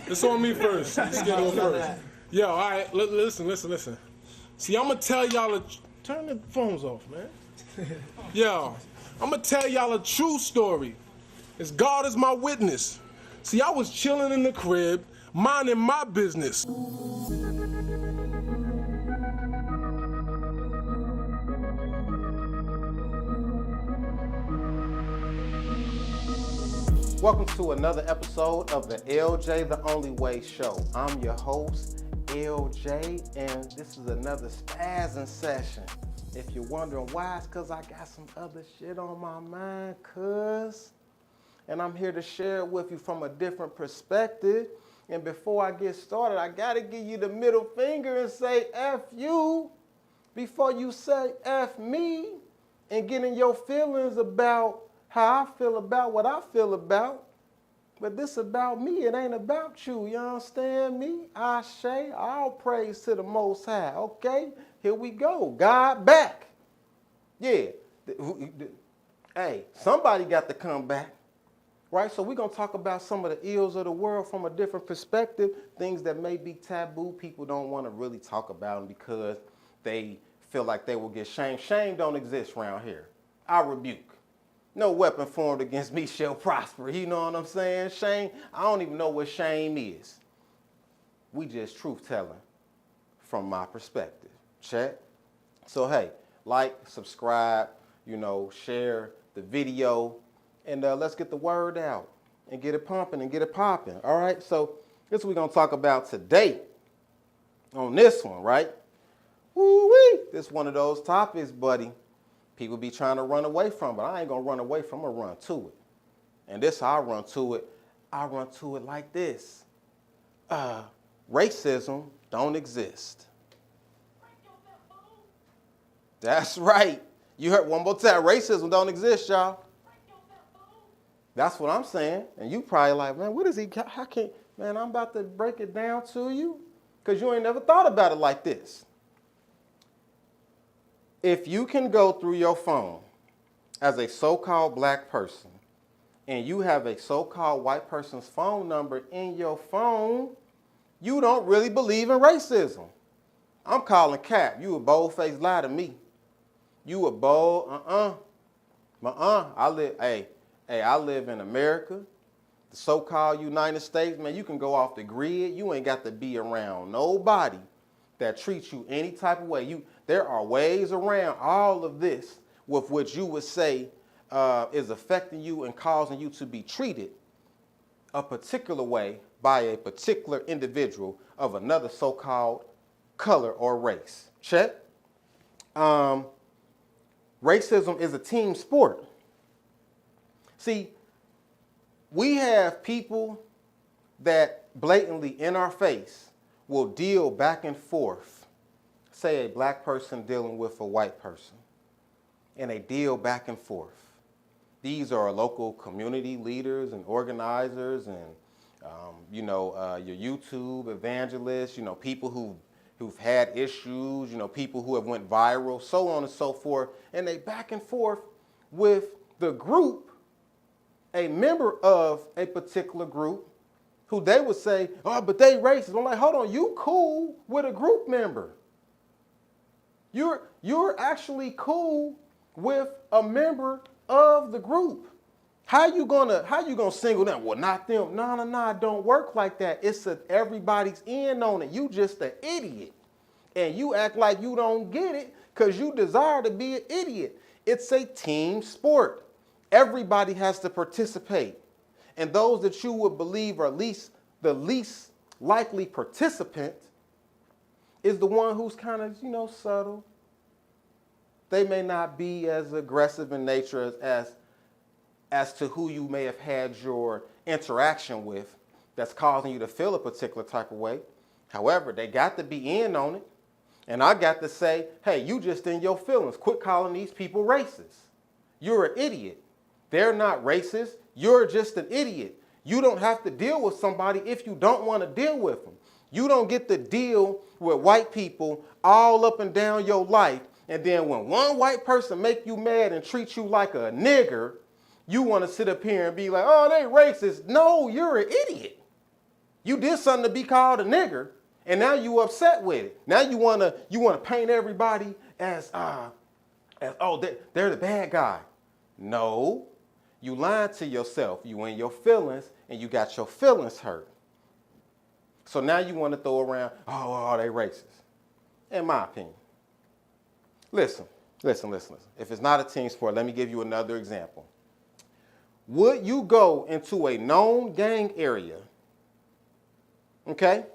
It's on me first. Let's get on first. Yo, all right, listen. See, I'm going to tell y'all, turn the phones off, man. Yo, I'm going to tell y'all a true story. As God is my witness. See, I was chilling in the crib, minding my business. Welcome to another episode of the Eljay One Way Show. I'm your host, Eljay, and this is another spazzing session. If you're wondering why, it's because I got some other shit on my mind, and I'm here to share it with you from a different perspective. And before I get started, I got to give you the middle finger and say F you before you say F me and get in your feelings about how I feel about what I feel about. But this about me, it ain't about you. You understand me? I say, all praise to the Most High. Okay, here we go. God back. Yeah. Hey, somebody got to come back. Right? So we're going to talk about some of the ills of the world from a different perspective, things that may be taboo. People don't want to really talk about them because they feel like they will get shamed. Shame don't exist around here. I rebuke. No weapon formed against me shall prosper. You know what I'm saying? Shame, I don't even know what shame is. We just truth telling from my perspective. Check. So, hey, like, subscribe, share the video, and let's get the word out and get it pumping and get it popping. All right. So this is what we're going to talk about today on this one, right? Woo-wee. This is one of those topics, buddy. People be trying to run away from, but I ain't going to run away from it. I'm going to run to it. And this how I run to it. I run to it like this. Racism don't exist. That's right. You heard one more time. Racism don't exist, y'all. That's what I'm saying. And you probably like, man, what is he? How can, man, I'm about to break it down to you because you ain't never thought about it like this. If you can go through your phone as a so-called black person and you have a so-called white person's phone number in your phone, you don't really believe in racism. I'm calling cap. You a bold-faced lie to me. You a bold, I live in America, the so-called United States. Man, you can go off the grid. You ain't got to be around nobody that treats you any type of way. There are ways around all of this with which you would say is affecting you and causing you to be treated a particular way by a particular individual of another so-called color or race. Check. Racism is a team sport. See, we have people that blatantly in our face will deal back and forth. Say a black person dealing with a white person, and they deal back and forth. These are local community leaders and organizers and, your YouTube evangelists, people who've had issues, people who have went viral, so on and so forth. And they back and forth with the group, a member of a particular group, who they would say, oh, but they racist. I'm like, hold on, you cool with a group member. You're actually cool with a member of the group. How you gonna single them? Well, not them. No, it don't work like that. Everybody's in on it. You just an idiot. And you act like you don't get it because you desire to be an idiot. It's a team sport. Everybody has to participate. And those that you would believe are the least likely participant is the one who's kind of, subtle. They may not be as aggressive in nature as to who you may have had your interaction with that's causing you to feel a particular type of way. However, they got to be in on it. And I got to say, hey, you just in your feelings. Quit calling these people racist. You're an idiot. They're not racist. You're just an idiot. You don't have to deal with somebody if you don't want to deal with them. You don't get to deal with white people all up and down your life. And then when one white person make you mad and treat you like a nigger, you want to sit up here and be like, oh, they racist. No, you're an idiot. You did something to be called a nigger, and now you upset with it. Now you wanna paint everybody as oh, they're the bad guy. No, you lied to yourself. You in your feelings, and you got your feelings hurt. So now you want to throw around, oh, they racist. In my opinion. Listen. If it's not a team sport, let me give you another example. Would you go into a known gang area? Okay?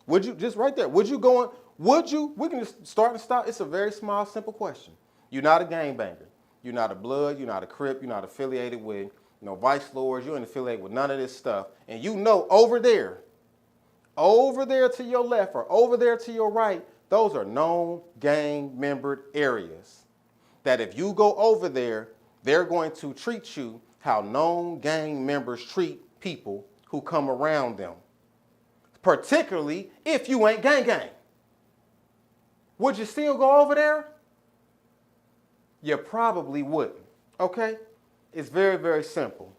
Would you, just right there, would you go in, we can just start and stop. It's a very small, simple question. You're not a gangbanger. You're not a blood, you're not a Crip, you're not affiliated with vice lords, you ain't affiliated with none of this stuff. And you know over there to your left or over there to your right, those are known gang-membered areas. That if you go over there, they're going to treat you how known gang members treat people who come around them. Particularly if you ain't gang. Would you still go over there? You probably wouldn't, okay? It's very, very simple.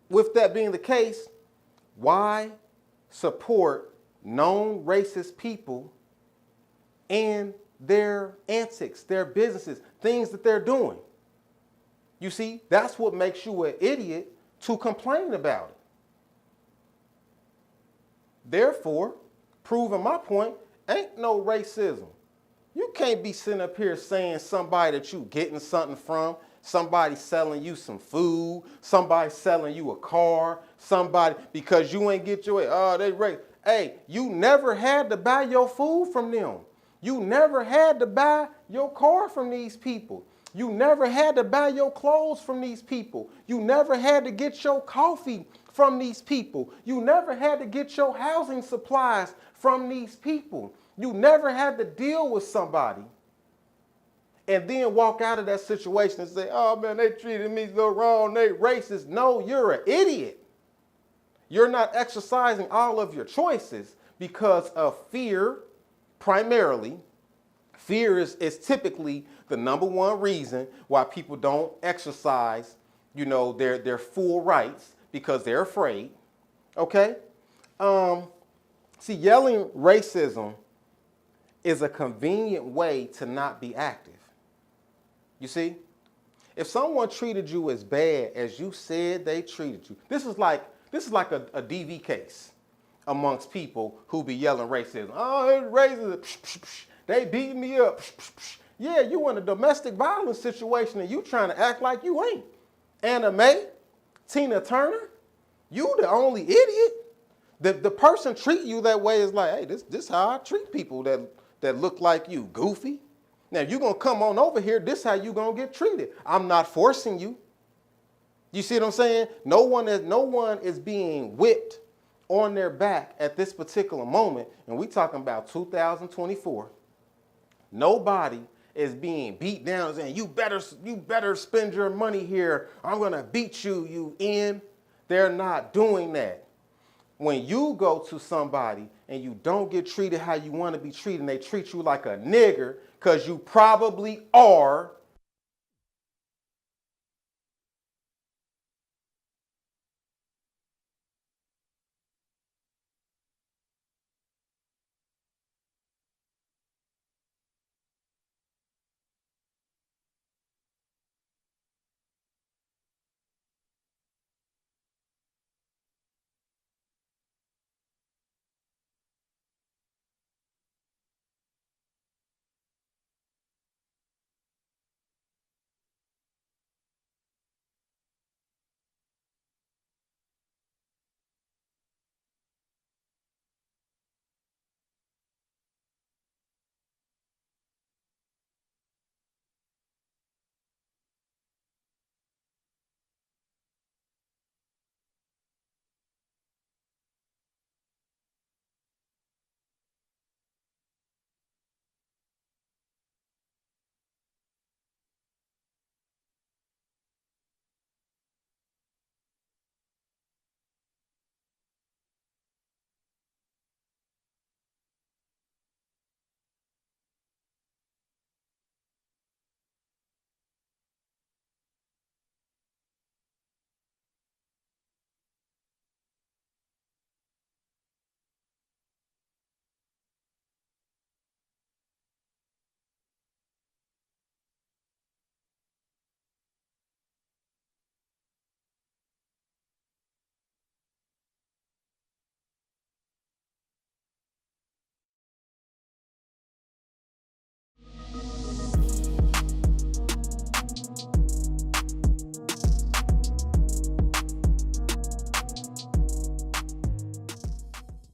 With that being the case, why support known racist people and their antics, their businesses, things that they're doing? You see, that's what makes you an idiot to complain about it. Therefore, proving my point, ain't no racism. You can't be sitting up here saying somebody that you getting something from, somebody selling you some food, somebody selling you a car, somebody, because you ain't get your, they racist. Hey, you never had to buy your food from them. You never had to buy your car from these people. You never had to buy your clothes from these people. You never had to get your coffee from these people. You never had to get your housing supplies from these people. You never had to deal with somebody and then walk out of that situation and say, oh man, they treated me so wrong, they racist. No, you're an idiot. You're not exercising all of your choices because of fear, primarily. Fear is typically the number one reason why people don't exercise, their full rights, because they're afraid. Okay? See, yelling racism is a convenient way to not be active. You see? If someone treated you as bad as you said they treated you, this is like a DV case amongst people who be yelling racism. Oh, it's racist. They beat me up. Yeah, you in a domestic violence situation and you trying to act like you ain't. Anna Mae, Tina Turner, you the only idiot. The person treating you that way is like, hey, this how I treat people that look like you, goofy. Now, if you're going to come on over here, this how you going to get treated. I'm not forcing you. You see what I'm saying? No one is being whipped on their back at this particular moment, and we talking about 2024. Nobody is being beat down and saying, you better spend your money here. I'm going to beat you in. They're not doing that. When you go to somebody and you don't get treated how you want to be treated and they treat you like a nigger because you probably are,